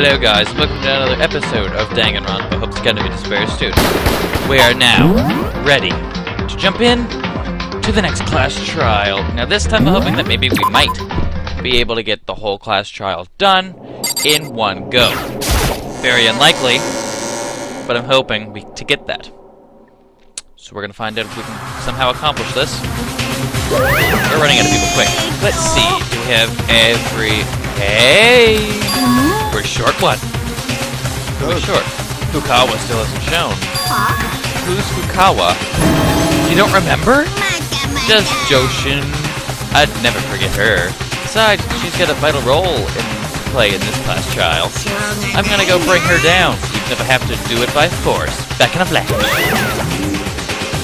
Hello guys, welcome to another episode of Danganronpa. Hope the Academy Despair students. We are now ready to jump in to the next class trial. Now this time I'm hoping that maybe we might be able to get the whole class trial done in one go. Very unlikely, but I'm hoping to get that. So we're gonna find out if we can somehow accomplish this. We're running out of people quick. Let's see, do we have every... Hey! We're short one. Who's short? Fukawa still hasn't shown. Who's Fukawa? You don't remember? Just Joshin. I'd never forget her. Besides, she's got a vital role to play in this class trial. I'm gonna go bring her down, even if I have to do it by force. Back in a flash.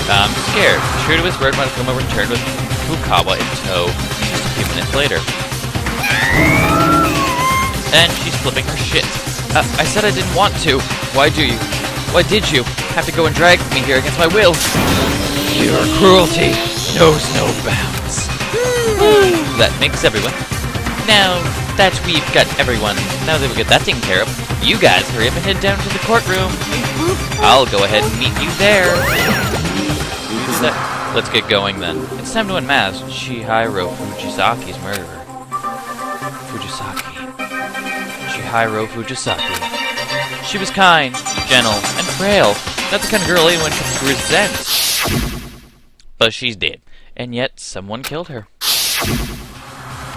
I'm scared. True to his word, Monokuma returned with Fukawa in tow just a few minutes later. And she's flipping her shit. I said I didn't want to. Why did you have to go and drag me here against my will? Your cruelty knows no bounds. That makes everyone. Now that we've got everyone, now that we get that taken care of, you guys hurry up and head down to the courtroom. I'll go ahead and meet you there. Let's get going then. It's time to unmask Chihiro Fujisaki's murderer. Chihiro Fujisaki. She was kind, gentle, and frail. Not the kind of girl anyone could resent. But she's dead, and yet someone killed her.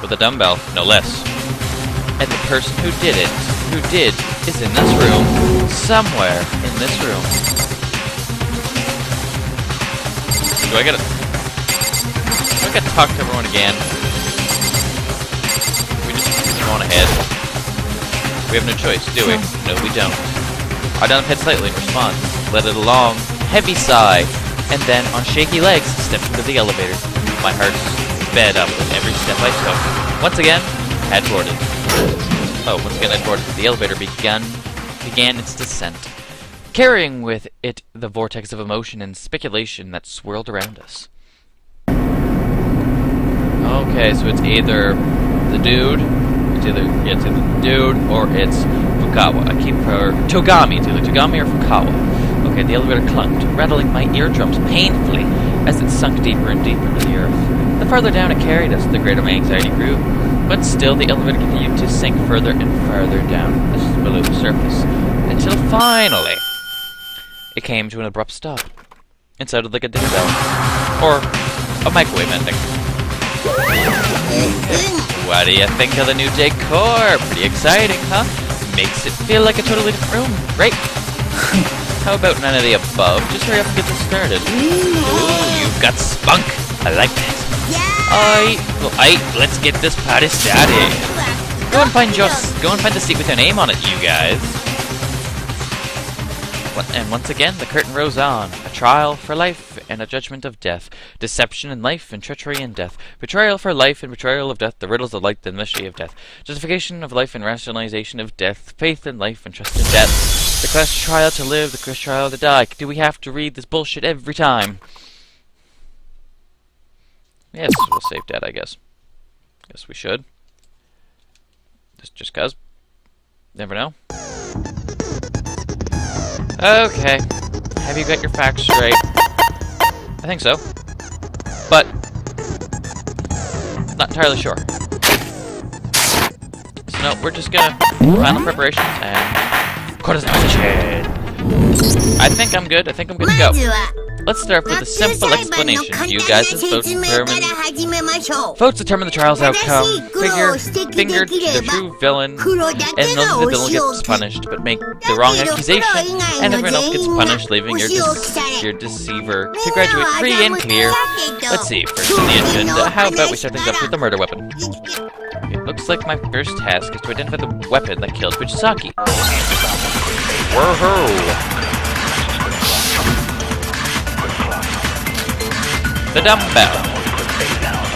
With a dumbbell, no less. And the person who did, is in this room. Somewhere in this room. Do I gotta talk to everyone again? We just go on ahead. We have no choice, do we? No, we don't. I down head slightly in response. Let it along. Heavy sigh. And then, on shaky legs, stepped into the elevator. My heart sped up with every step I took. Once again, had boarded. Oh, once again, I'd boarded. The elevator began its descent, carrying with it the vortex of emotion and speculation that swirled around us. Okay, so it's either the dude... It's either the dude or it's Fukawa. I keep her Togami. It's either Togami or Fukawa. Okay, the elevator clunked, rattling my eardrums painfully as it sunk deeper and deeper into the earth. The farther down it carried us, the greater my anxiety grew. But still, the elevator continued to sink further and further down below the surface, until finally it came to an abrupt stop. It sounded like a dinner bell, or a microwave ending. What do you think of the new decor? Pretty exciting, huh? Makes it feel like a totally different room, right? How about none of the above? Just hurry up and get this started. Ooh, you've got spunk. I like that. Let's get this party started. Go and find the seat with your name on it, you guys. And once again, the curtain rose on. A trial for life and a judgment of death. Deception in life and treachery in death. Betrayal for life and betrayal of death. The riddles of life and the mystery of death. Justification of life and rationalization of death. Faith in life and trust in death. The class trial to live, the class trial to die. Do we have to read this bullshit every time? Yes, we'll save dead, I guess. Guess we should. Just cuz. Never know. Okay. Have you got your facts straight? I think so. But not entirely sure. So no, we're just gonna final preparations and courtesan position. I think I'm good. I think I'm good to go. Let's start with a simple explanation. You guys' votes determine the trial's outcome. Finger to the true villain, and only the villain gets punished, but make the wrong accusation, and everyone else gets punished, leaving your deceiver to graduate free and clear. Let's see, first on the agenda, how about we start things up with the murder weapon? It looks like my first task is to identify the weapon that killed Fujisaki. Woohoo! The dumbbell.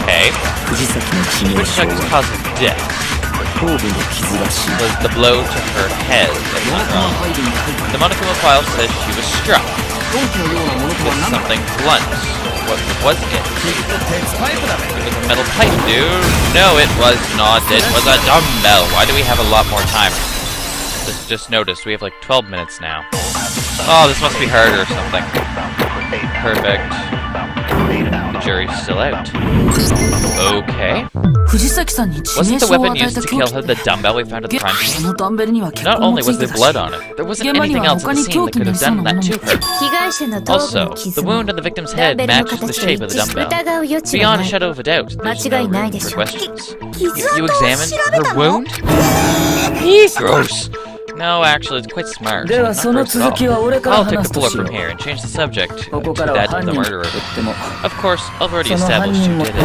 Okay. Fujisaki's cause of death was the blow to her head that went wrong. The Monokuma file says she was struck with something blunt. What was it? It was a metal pipe, dude. No, it was not. It was a dumbbell. Why do we have a lot more time? just noticed we have like 12 minutes now. Oh, this must be harder or something. Perfect. The jury's still out. Okay. Wasn't the weapon used to kill her the dumbbell we found at the crime scene? Not only was there blood on it, there wasn't anything else in the scene that could have done that to her. Also, the wound on the victim's head matches the shape of the dumbbell. Beyond a shadow of a doubt, there's no room for questions. You examined her wound? Gross. No, actually, it's quite smart. Not gross at all. I'll take the floor from here and change the subject to that of the murderer. Of course, I've already established who did it.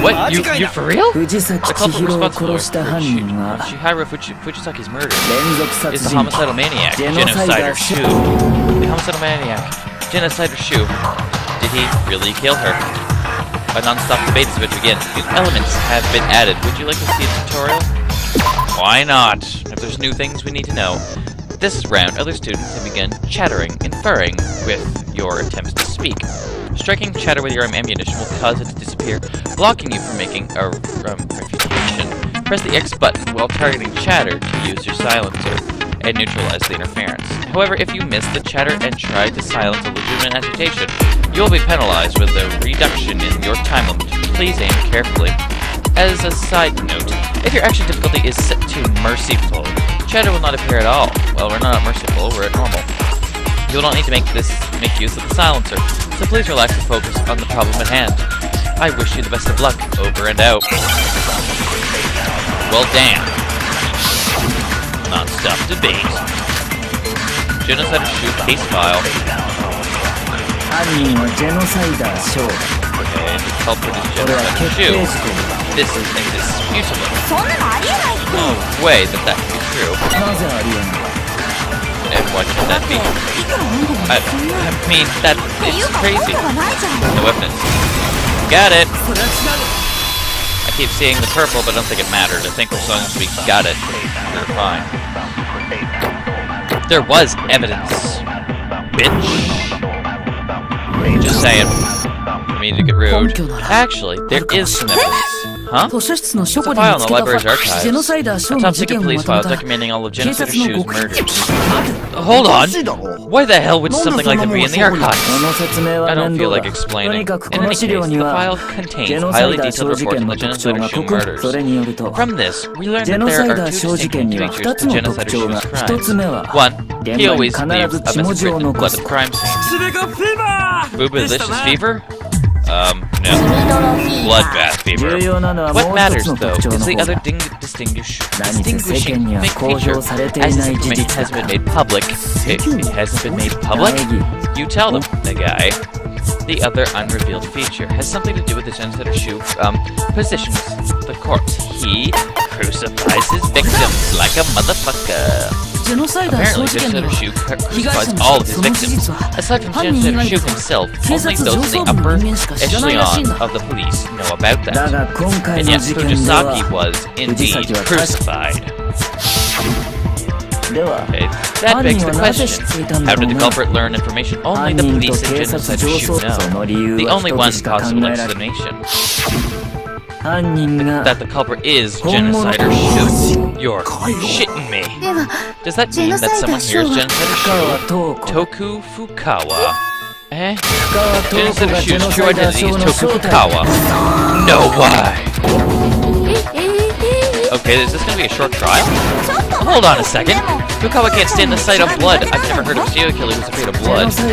What? You for real? The culprit responsible for Chihiro Fujisaki's murder is the homicidal maniac, Genocider Shu. The homicidal maniac, Genocider Shu. Did he really kill her? A non-stop debate is about to begin. These elements have been added. Would you like to see a tutorial? Why not? If there's new things we need to know. This round, other students have begun chattering, inferring with your attempts to speak. Striking chatter with your ammunition will cause it to disappear, blocking you from making a refutation. Press the X button while targeting chatter to use your silencer and neutralize the interference. However, if you miss the chatter and try to silence a legitimate agitation, you will be penalized with a reduction in your time limit. Please aim carefully. As a side note, if your action difficulty is set to merciful, chatter will not appear at all. Well, we're not at merciful, we're at normal. You will not need to make use of the silencer, so please relax and focus on the problem at hand. I wish you the best of luck. Over and out. Well, damn. Non-stop debate. Genocide Shu case file. Okay, the culprit is Genocide Shu. This is indisputable. No way that can be true. And what can that be? I mean, that is crazy. No evidence. Got it! I keep seeing the purple, but I don't think it mattered. I think as long as we got it, we're fine. There was evidence. Bitch. Just saying. I mean to get rude. Actually, there is some evidence. Huh? It's a file in the library's archives. A top secret police file documenting all of Genocider Shu's murders. Hold on! Why the hell would something like that be in the archives? I don't feel like explaining. In any case, the file contains highly detailed reports on the Genocider Shu murders. From this, we learned that there are two distinct features to Genocider Shu's crimes. One, he always leaves a message written in blood at the crime scene. Boobalicious fever? No. Bloodbath fever. What matters, though, is the other distinguishing feature. As this information hasn't been made public, it hasn't been made public? You tell them, the guy. The other unrevealed feature has something to do with the Genocider Shu, positions the corpse. He crucifies his victims like a motherfucker. Apparently, Genocider Shu crucifies all of his victims. Aside from Genocider Shu himself, only those in the upper echelon of the police know about that. And yet, Fujisaki was indeed crucified. Okay, that begs the question. How did the culprit learn information only the police and Genocider Shu know? The only one possible explanation. That the culprit is Genocider Shu. You're shitting me. Does that mean that someone here is Genocider Shu? Toku Fukawa. Eh? Genocider Shu's true identity is Toku Fukawa. No way! Okay, is this gonna be a short trial? Hold on a second. Fukawa can't stand the sight of blood. I've never heard of a serial killer who's afraid of blood. She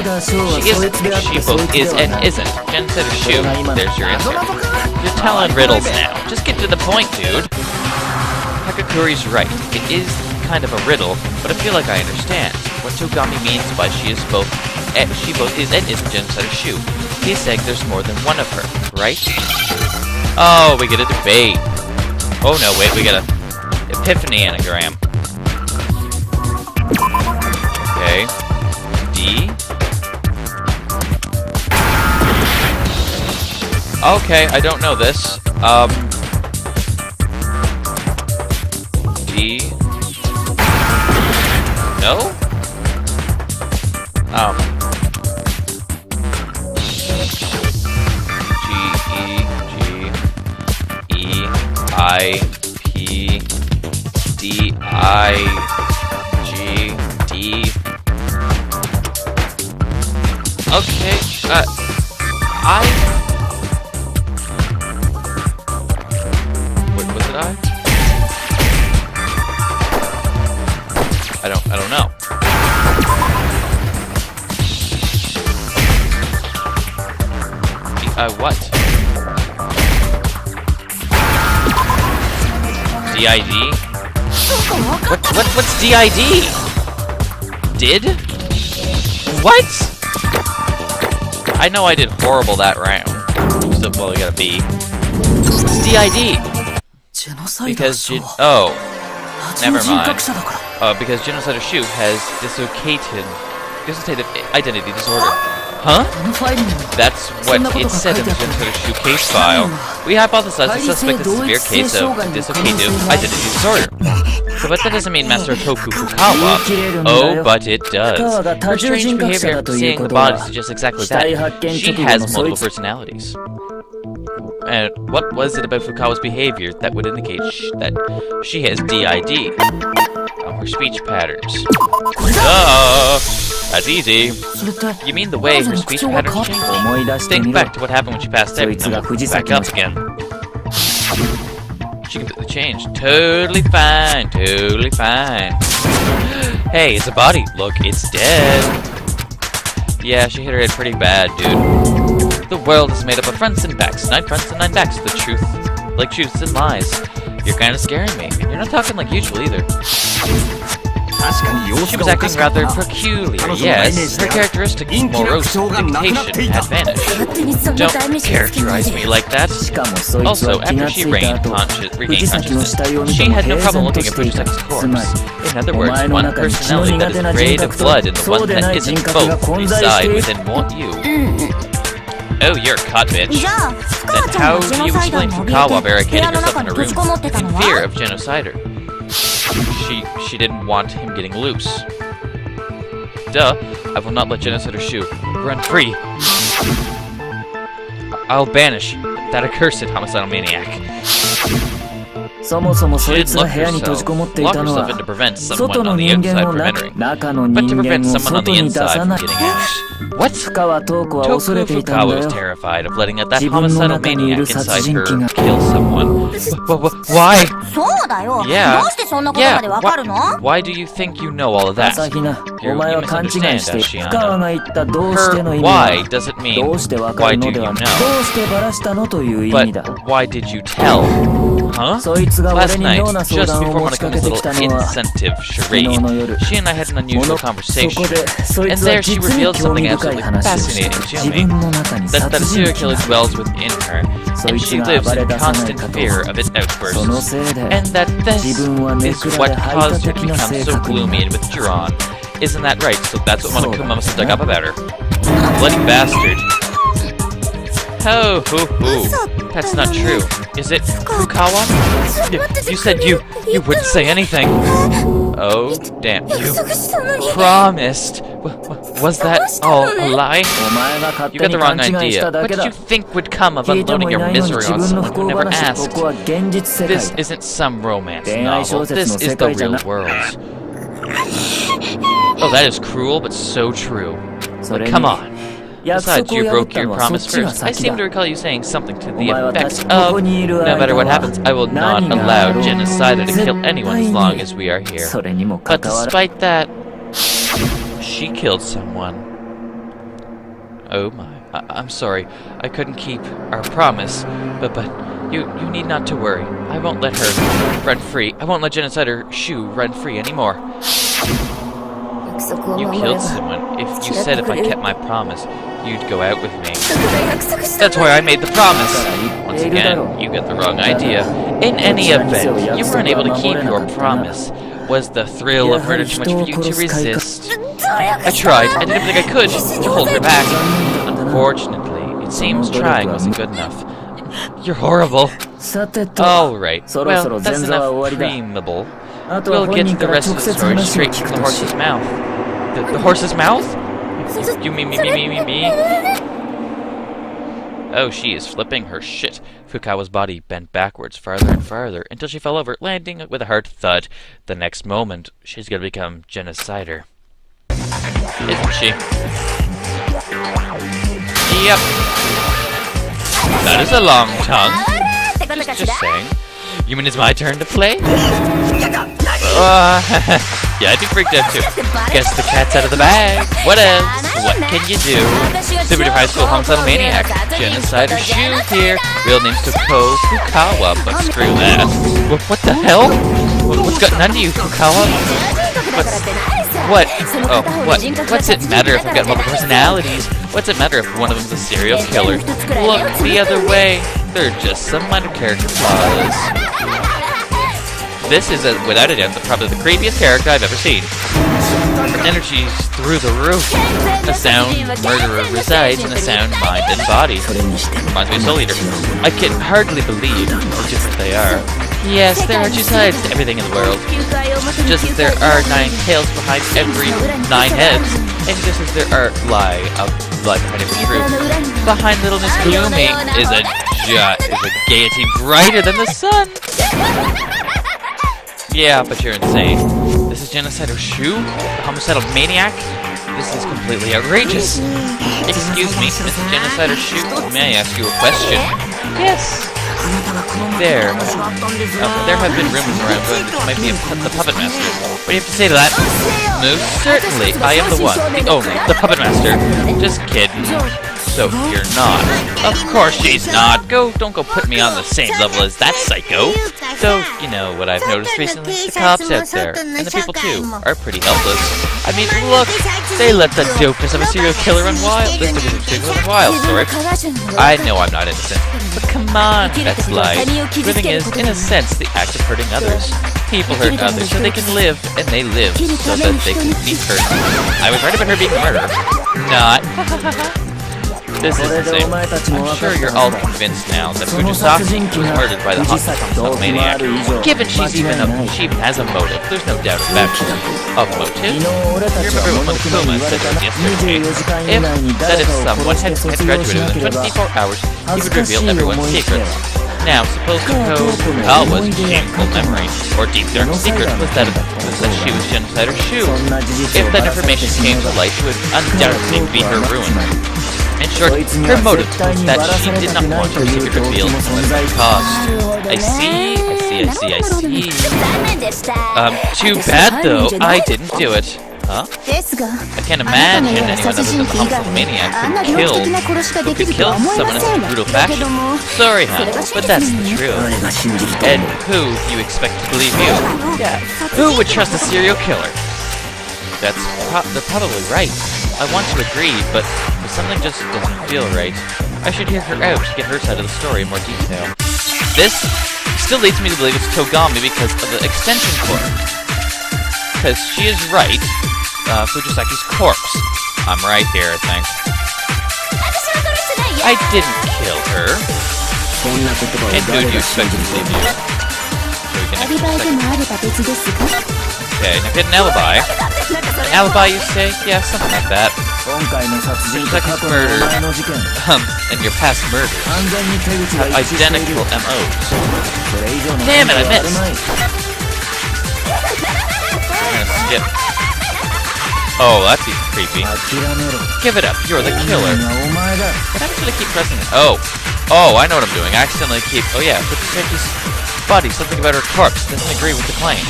both is and isn't. Genocider Shu, there's your answer. You're telling riddles now. Just get to the point, dude. Hakakuri's right. It is kind of a riddle, but I feel like I understand. What Togami means by she both is and isn't Genocider Shu. He's saying there's more than one of her, right? Oh, we get a debate. Oh no, wait, we got a epiphany anagram. Okay. D. Okay, I don't know this. G. No? G, E, G, E, I, P, D, I, G, Okay, Wait, was it I? I don't know. What? DID? What's DID? Did? What? I know I did horrible that round. Still probably got a B. What's DID? Because never mind. Because Genocider Shu has dissociative identity disorder. Huh? That's what it said in the Genocider Shu case file. We hypothesized the suspect is a severe case of dissociative identity disorder. So, but that doesn't mean Master Toku Fukawa. Oh, but it does. Her strange behavior after seeing the body suggests exactly that. She has multiple personalities. And what was it about Fukawa's behavior that would indicate that she has DID? Her speech patterns. Duh! That's easy. You mean the way her speech patterns change? Think back to what happened when she passed out and then woke back up again. She completely changed. Totally fine. Totally fine. Hey, it's a body. Look, it's dead. Yeah, she hit her head pretty bad, dude. The world is made up of fronts and backs. 9 fronts and 9 backs. The truth. Like truths and lies. You're kind of scaring me. And you're not talking like usual either. She was acting rather peculiar, yes. Her characteristic morose dictation had vanished. Don't characterize me like that. Also, after she regained consciousness, she had no problem looking at Fujita's corpse. In other words, one personality that is afraid of blood and the one that isn't both reside within you. Oh, you're a cut, bitch. Then how do you explain Fukawa barricading herself in a room in fear of Genocider? She didn't want him getting loose. Duh, I will not let Genocider Shu run free. I'll banish that accursed homicidal maniac. She didn't lock herself in to prevent someone on the outside from entering, but to prevent someone on the inside from getting out. What? Toku Fukawa was terrified of letting that homicidal maniac inside her kill someone. Why? Yeah. Why do you think you know all of that? You misunderstand, Ashiana. Her why doesn't mean why do you know? But why did you tell? Huh? Last night, just before Monokuma's little incentive charade, she and I had an unusual conversation. And there she revealed something absolutely fascinating to me. That a serial killer dwells within her, and she lives in constant fear of its outbursts. And that this is what caused her to become so gloomy and withdrawn. Isn't that right? So that's what Monokuma must have dug up about her. Bloody bastard. Oh, that's not true. Is it Fukawa? You said you wouldn't say anything. Oh, damn. You promised. Was that all a lie? You got the wrong idea. What did you think would come of unloading your misery on someone who never asked? This isn't some romance novel. This is the real world. Oh, that is cruel, but so true. But come on. Besides, you broke your promise first. I seem to recall you saying something to the effect of, no matter what happens, I will not allow Genocider to kill anyone as long as we are here. But despite that, she killed someone. Oh my. I'm sorry. I couldn't keep our promise. But you need not to worry. I won't let her run free. I won't let Genocider Shu run free anymore. You killed someone. If you said if I kept my promise, you'd go out with me. That's why I made the promise. Once again, you got the wrong idea. In any event, you were unable to keep your promise. Was the thrill of murder too much for you to resist? I tried. I did everything I could to hold her back. Unfortunately, it seems trying wasn't good enough. You're horrible. Alright, well, that's enough preamble. We'll get to the rest of the story straight from the horse's mouth. The horse's mouth? You mean me? Oh, she is flipping her shit. Fukawa's body bent backwards farther and farther until she fell over, landing with a hard thud. The next moment, she's gonna become Genocider. Isn't she? Yep. That is a long tongue. Just saying. You mean it's my turn to play? Yeah, I'd be freaked out too. Guess the cat's out of the bag. What else? What can you do? Super high school homicidal maniac. Genocider Shu here. Real name's Toko Fukawa, but screw that. What the hell? What's gotten under you, Fukawa? What? Oh, what? What's it matter if I've got multiple personalities? What's it matter if one of them's a serial killer? Look the other way. They're just some minor character flaws. This is, without a doubt, probably the creepiest character I've ever seen. Her energy's through the roof. A sound murderer resides in a sound mind and body. Reminds me of Soul Eater. I can hardly believe how different they are. Yes, there are two sides to everything in the world. Just as there are 9 tails behind every 9 heads, and just as there are lie behind every truth. Behind Little Miss Gloomy is a gaiety brighter than the sun. Yeah, but you're insane. This is Genocider Shu? The homicidal maniac? This is completely outrageous. Excuse me, Mr. Genocider Shu, may I ask you a question? Yes. There have been rumors around that this might be the Puppet Master. What do you have to say to that? Most certainly, I am the one, the only, the Puppet Master. Just kidding. So you're not. Of course she's not. Don't go put me on the same level as that psycho. So, you know what I've noticed recently? The cops out there, and the people too, are pretty helpless. I mean, look, they let the dopest of a serial killer run wild. This division run wild, sorry. I know I'm not innocent, but come on, that's life. Living is, in a sense, the act of hurting others. People hurt others so they can live, and they live so that they can be hurt. I was right about her being a murderer. Not. This is insane. I'm sure you're all convinced now that Fujisaki was murdered by the homicidal maniac. Given she even has a motive, there's no doubt about it. A motive? You remember what Monokuma said to us yesterday? If someone had graduated within 24 hours, he would reveal everyone's secrets. Now, suppose Fukawa's shameful memory, or deep dark secret, was that she was Genocider Shu. If that information came to light, it would undoubtedly be her ruin. In short, her motive was that she did not want her secret revealed at any cost. I see. Too bad though, I didn't do it. Huh? I can't imagine anyone other than the homicidal maniac who could kill someone in such a brutal fashion. Sorry, hon, but that's the truth. And who do you expect to believe you? Yeah. Who would trust a serial killer? They're probably right. I want to agree, but something just doesn't feel right. I should hear her out to get her side of the story in more detail. This still leads me to believe it's Togami because of the extension cord. Because she is right. Fujisaki's corpse. I'm right here, I think. I didn't kill her. And who do you expect to believe you? So we can okay, now get an alibi. An alibi, you say? Yeah, something like that. Fujisaki's murder, and your past murders have identical MOs. Damn it, I missed! I'm gonna skip. Oh, that's creepy. Give it up, you're the killer. What happens when I keep pressing it? Oh, I know what I'm doing. I accidentally keep... Oh yeah, Fujisaki's body, something about her corpse doesn't agree with the claim.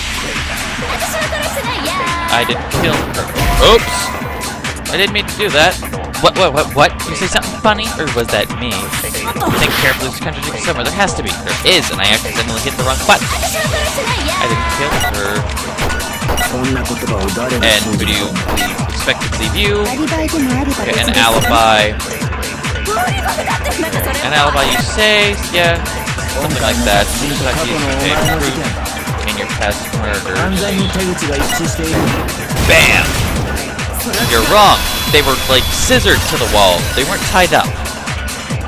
I didn't kill her. Oops! I didn't mean to do that. What? You say something funny? Or was that me? Think carefully, there's contradiction somewhere. There has to be. There is, and I accidentally hit the wrong button. I didn't kill her. And who do you expect to believe you? Okay, an alibi. An alibi, you say? Yeah, something like that. Proof in your past murders. Bam! You're wrong. They were, like, scissored to the wall. They weren't tied up.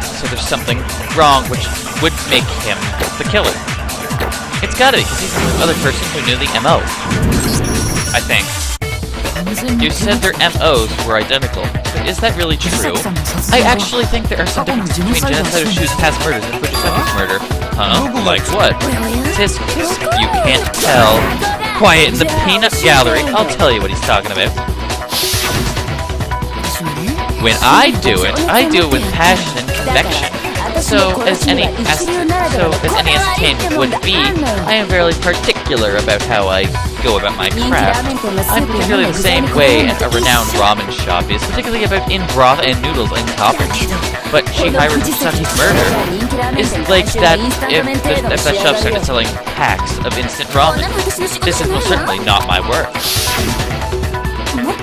So there's something wrong, which would make him the killer. It's gotta be, because he's the other person who knew the MO. I think. You said their MOs were identical, but is that really true? I actually think there are some differences between Genocider Shu's past murders and Fujisaki's murder. Huh? Like what? Tisk, you can't tell. Quiet in the peanut gallery. I'll tell you what he's talking about. When I do it with passion and conviction. So as any entertainment would be, I am very particular about how I go about my craft. I'm particularly the same way a renowned ramen shop is, particularly about in broth and noodles and toppings. But Shihiro Fujisaki's murder is like that if that shop started selling packs of instant ramen. This is most certainly not my work.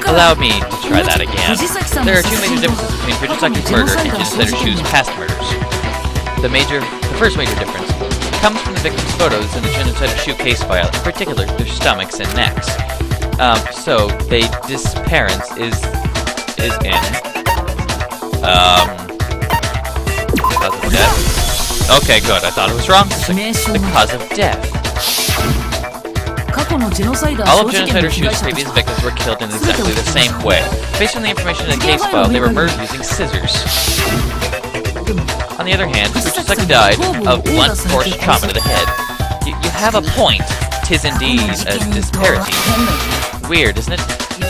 Allow me to try that again. There are two major differences between Fujisaki's murder and Genocider Shu's past murders. The first major difference comes from the victims' photos in the Genocider Shu case file, in particular their stomachs and necks. So the disappearance is in cause of death. Okay, good. I thought it was wrong. The cause of death. All of Genocider Shu's previous victims were killed in exactly the same way. Based on the information in the case file, they were murdered using scissors. On the other hand, Fujisaki died of blunt force trauma to the head. You have a point. 'Tis indeed a disparity. Weird, isn't it?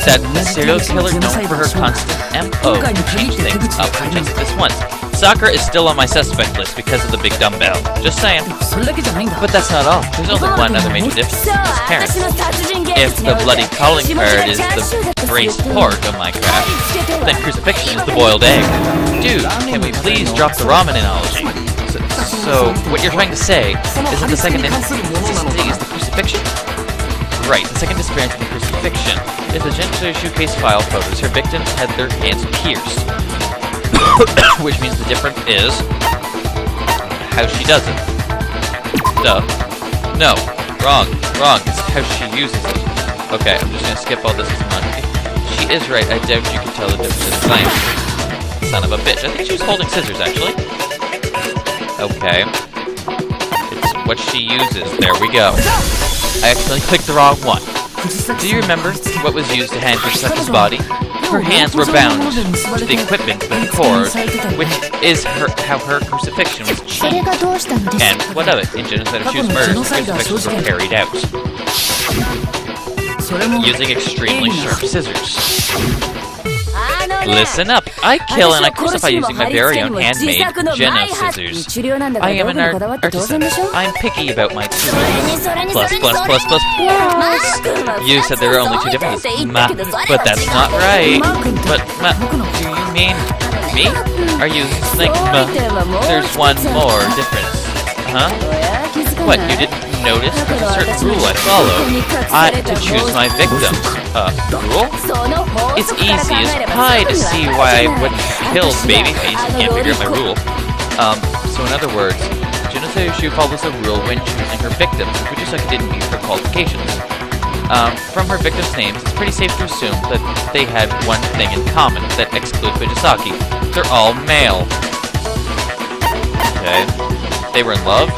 That the serial killer known for her constant MO changed things up for just this once. Sakura is still on my suspect list because of the big dumbbell. Just saying. But that's not all. There's only one other major difference. His parents. If the bloody calling card is the braised pork of my craft, then crucifixion is the boiled egg. Dude, can we please drop the ramen analogy? So what you're trying to say is that the second inconsistency is the crucifixion? Right, the second disappearance is the crucifixion. If the Genocider Shu case file photos, her victims had their hands pierced. Which means the difference is how she does it. Duh. No. Wrong. It's how she uses it. Okay, I'm just gonna skip all this monkey. She is right, I doubt you can tell the difference in the science. Son of a bitch. I think she was holding scissors, actually. Okay. It's what she uses. There we go. I accidentally clicked the wrong one. Do you remember what was used to hang Fujisaki's body? Her hands were bound to the equipment with a cord, which is how her crucifixion was achieved. And what of it? In Genocider Shu's murders, crucifixions were carried out using extremely sharp scissors. Listen up! I kill and I crucify using my very own handmade Geno scissors. I am an artisan. I'm picky about my tools. Plus. You said there were only two differences. But that's not right. But, do you mean me? Are you saying there's one more difference? Huh? What, you didn't notice? There's a certain rule I follow. To choose my victims. Rule? It's easy as pie to see why I wouldn't kill Babyface and can't figure out my rule. So in other words, Genocider Shu follows a rule when choosing her victims, which is like didn't meet her qualifications. From her victims' names, it's pretty safe to assume that they had one thing in common that excludes Fujisaki. They're all male. Okay. They were in love.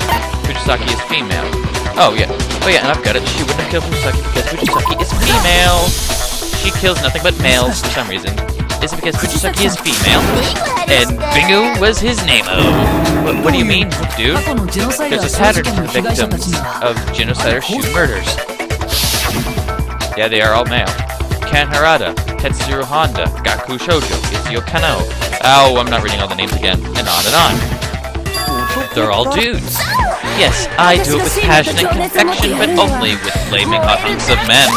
Fujisaki is female. Oh yeah, and I've got it. She wouldn't have killed Fujisaki because Fujisaki is female. She kills nothing but males for some reason. Is it because Fujisaki is female? And Bingu was his name. Oh, what do you mean, dude? There's a pattern for the victims of Genocider Shu murders. Yeah, they are all male. Kan Harada, Tetsuro Honda, Gaku Shoujo, Izio Kano. Oh, I'm not reading all the names again. And on and on. They're all dudes. Yes, I do it with passion and conviction, but only with flaming hot hunks of men.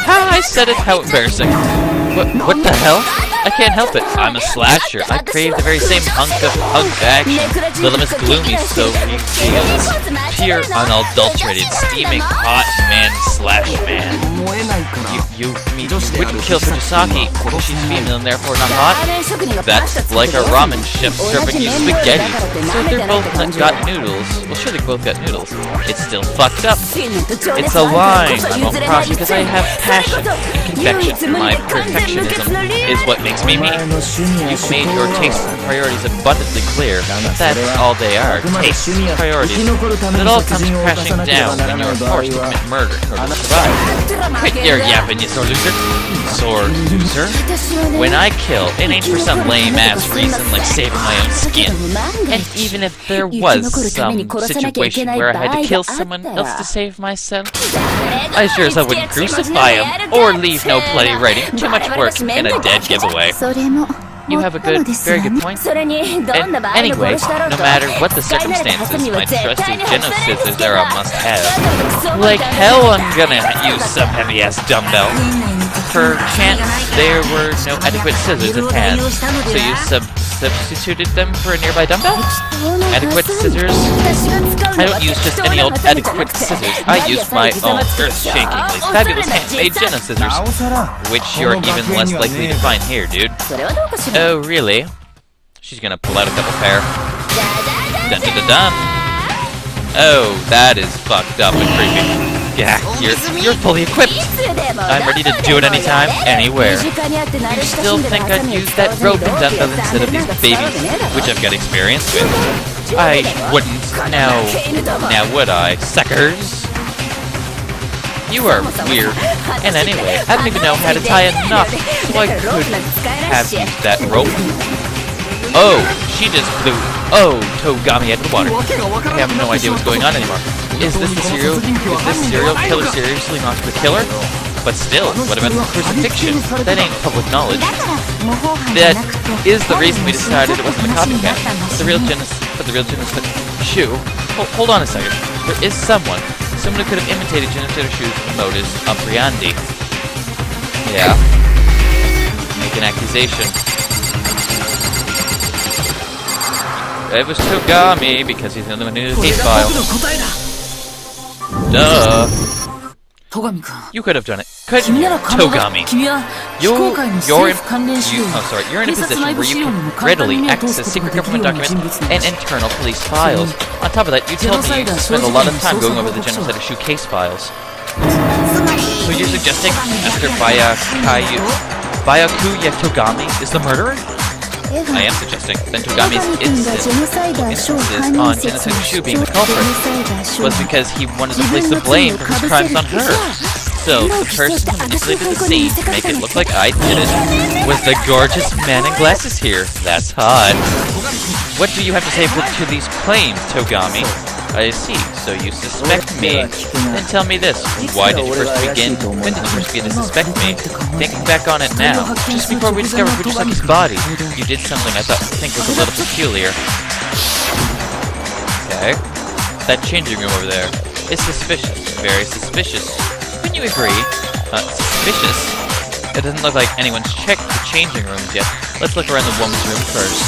I said it, how embarrassing. What the hell? I can't help it. I'm a slasher. I crave the very same hunk of action. Little Miss Gloomy so reveals. Pure, unadulterated, steaming hot man slash man. You wouldn't kill Fujisaki because she's female and therefore not hot? That's like a ramen ship serving you spaghetti. So if they're both got noodles, well sure they both got noodles, it's still fucked up. It's a line I won't cross because I have passion and conviction. My perfectionism is what makes me me. You've made your tastes and priorities abundantly clear. That's all they are, tastes and priorities. But it all comes crashing down when you're forced to commit murder in order to survive. Quit your yapping, you sore loser. Sore loser? When I kill, it ain't for some lame-ass reason like saving my own skin. And even if there was some situation where I had to kill someone else to save myself, I sure as I wouldn't crucify him or leave no bloody writing. Too much work and a dead giveaway. You have a very good point. And anyway, no matter what the circumstances, my trusty Geno scissors are a must-have. Like hell, I'm gonna use some heavy-ass dumbbell. For chance, there were no adequate scissors at hand, so you substituted them for a nearby dumbbell? Adequate scissors? I don't use just any old adequate scissors. I use my own earth-shankingly fabulous handmade Geno scissors, which you're even less likely to find here, dude. Oh, really? She's gonna pull out a couple pair. Dun dun dun dun. Oh, that is fucked up and creepy. Yeah, you're fully equipped. I'm ready to do it anytime, anywhere. You still think I'd use that rope and dumbbell instead of these babies, which I've got experience with? I wouldn't. Now would I, suckers? You are weird. And anyway, I don't even know how to tie a knot, so I could have used that rope. Oh, she just blew Togami out of the water. I have no idea what's going on anymore. Is this serial killer seriously not the killer? But still, what about the crucifixion? That ain't public knowledge. That is the reason we decided it wasn't a copycat. The real Genesis Shu. Hold on a second. There is someone who could have imitated Genesis Shu's modus operandi. Yeah. Make an accusation. It was Togami, because he's the only one who knew the case file. Duh. You could have done it. Couldn't you, Togami? You're in a position where you can readily access secret government documents and internal police files. On top of that, you told me you spend a lot of time going over the Genocide Shu case files. So you're suggesting Mr. Byakuya Togami is the murderer? I am suggesting that Togami's instances on Genocide Shu being the culprit was because he wanted to place the blame for his crimes on her. So, the person who manipulated the scene to make it look like I did it was the gorgeous man in glasses here. That's hot. What do you have to say to these claims, Togami? I see, so you suspect me. Then tell me this, when did you first begin to suspect me? Thinking back on it now, just before we discovered Fujisaki's body, you did something I think was a little peculiar. Okay. That changing room over there is suspicious, very suspicious. Wouldn't you agree? Suspicious? It doesn't look like anyone's checked the changing rooms yet. Let's look around the woman's room first.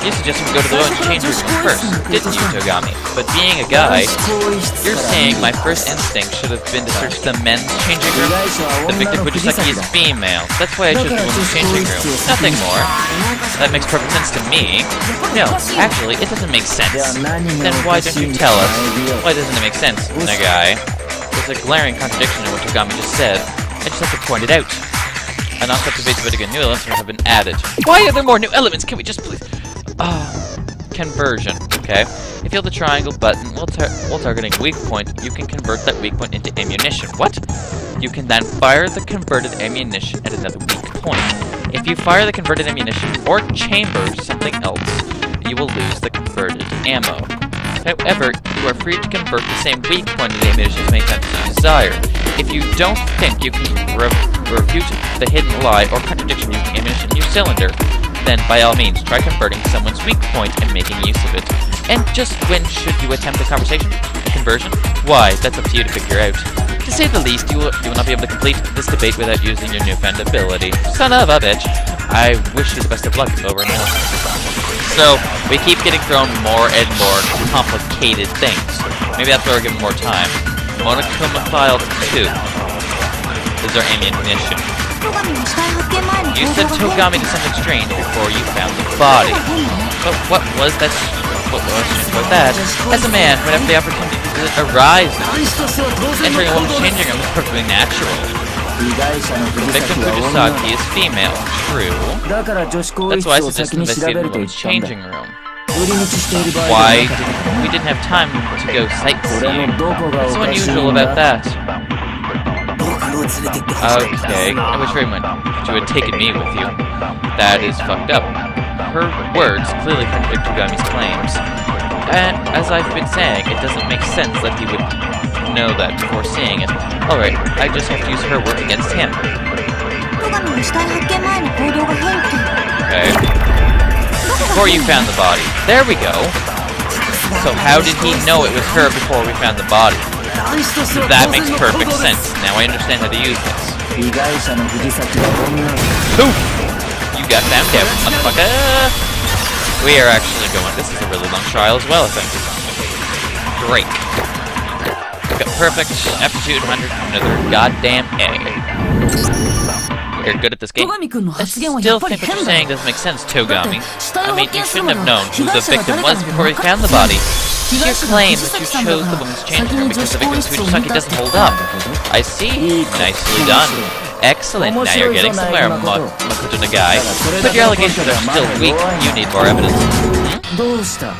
You suggested we go to the women's changing room first, didn't you, Togami? But being a guy, you're saying my first instinct should have been to search the men's changing room? The victim Fujisaki is female. That's why I chose the women's changing room. Nothing more. That makes perfect sense to me. No, actually, it doesn't make sense. Then why don't you tell us? Why doesn't it make sense, Nagai? There's a glaring contradiction in what Togami just said. I just have to point it out. And also to again, new elements have been added. Why are there more new elements? Can we just please... Conversion. Okay. If you hold the triangle button while targeting a weak point, you can convert that weak point into ammunition. What? You can then fire the converted ammunition at another weak point. If you fire the converted ammunition or chamber something else, you will lose the converted ammo. However, you are free to convert the same weak point into ammunition as many times as you desire. If you don't think you can refute the hidden lie or contradiction using ammunition in your cylinder, then by all means try converting someone's weak point and making use of it. And just when should you attempt a conversion? Why, that's up to you to figure out. To say the least, you will not be able to complete this debate without using your newfound ability. Son of a bitch. I wish you the best of luck, over and out. So, we keep getting thrown more and more complicated things. Maybe that's why we're given more time. Monochroma file 2 is our ammunition. You said Togami did something strange before you found the body. But what was that? What was strange about that? As a man, whenever the opportunity arises, entering a woman's changing room is perfectly natural. The victim Fujisaki is female, true. That's why I suggested investigating the woman's changing room. Why we didn't have time to go sightseeing? What's so unusual about that? Okay, I wish very much you had taken me with you. That is fucked up. Her words clearly contradict Togami's claims. And as I've been saying, it doesn't make sense that he would know that before seeing it. Alright, I just have to use her word against him. Okay. Before you found the body. There we go. So how did he know it was her before we found the body? That makes perfect sense. Now I understand how to use this. Poof! You got found out, motherfucker! We are actually going. This is a really long trial as well, I think. Great. Got perfect. Aptitude 100. Another goddamn A. You're good at this game. I still think what you're saying doesn't make sense, Togami. I mean, you shouldn't have known who the victim was before we found the body. Your claim that you chose the woman's changing room because the victim's Fujisaki doesn't hold up. I see. Nicely done. Excellent. Now you're getting somewhere, Makoto Nagai. But your allegations are still weak. You need more evidence.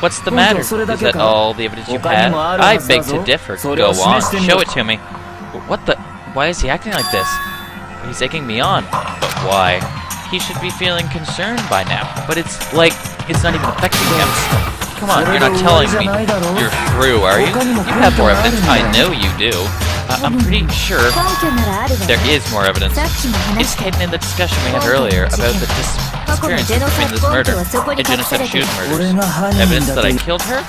What's the matter? Is that all the evidence you had? I beg to differ. Go on. Show it to me. What the? Why is he acting like this? He's egging me on. But why? He should be feeling concerned by now. But it's like, it's not even affecting him. Come on, you're not telling me you're through, are you? You have more evidence. I know you do. I'm pretty sure there is more evidence. It's hidden in the discussion we had earlier about the disappearances between this murder and Genocide Shoes murders. Evidence that I killed her?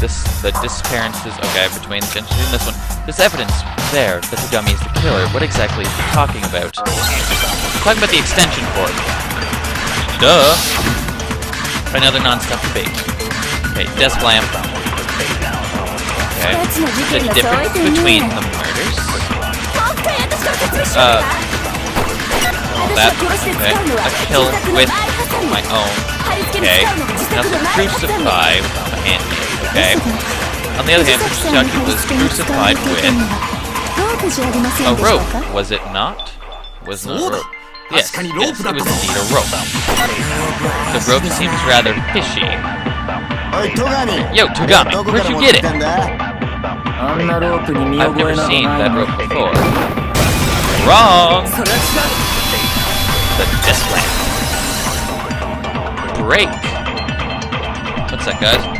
The disappearances, okay, between the Genocide and this one. This evidence there that Togami is the killer, what exactly is he talking about? He's talking about the extension cord. Duh! Another non-stop debate. Okay, desk lamp. Okay. The difference between the murders. That. Okay. A kill with my own. Okay. Now to crucify with my hand. Okay. On the other hand, Fujisaki was crucified with a rope. Was it not? Was not a rope. Yes, it was indeed a rope. The rope seems rather fishy. Yo, Togami, where'd you get it? I've never seen that rope before. Wrong! The disc lamp. Break. What's that, guys?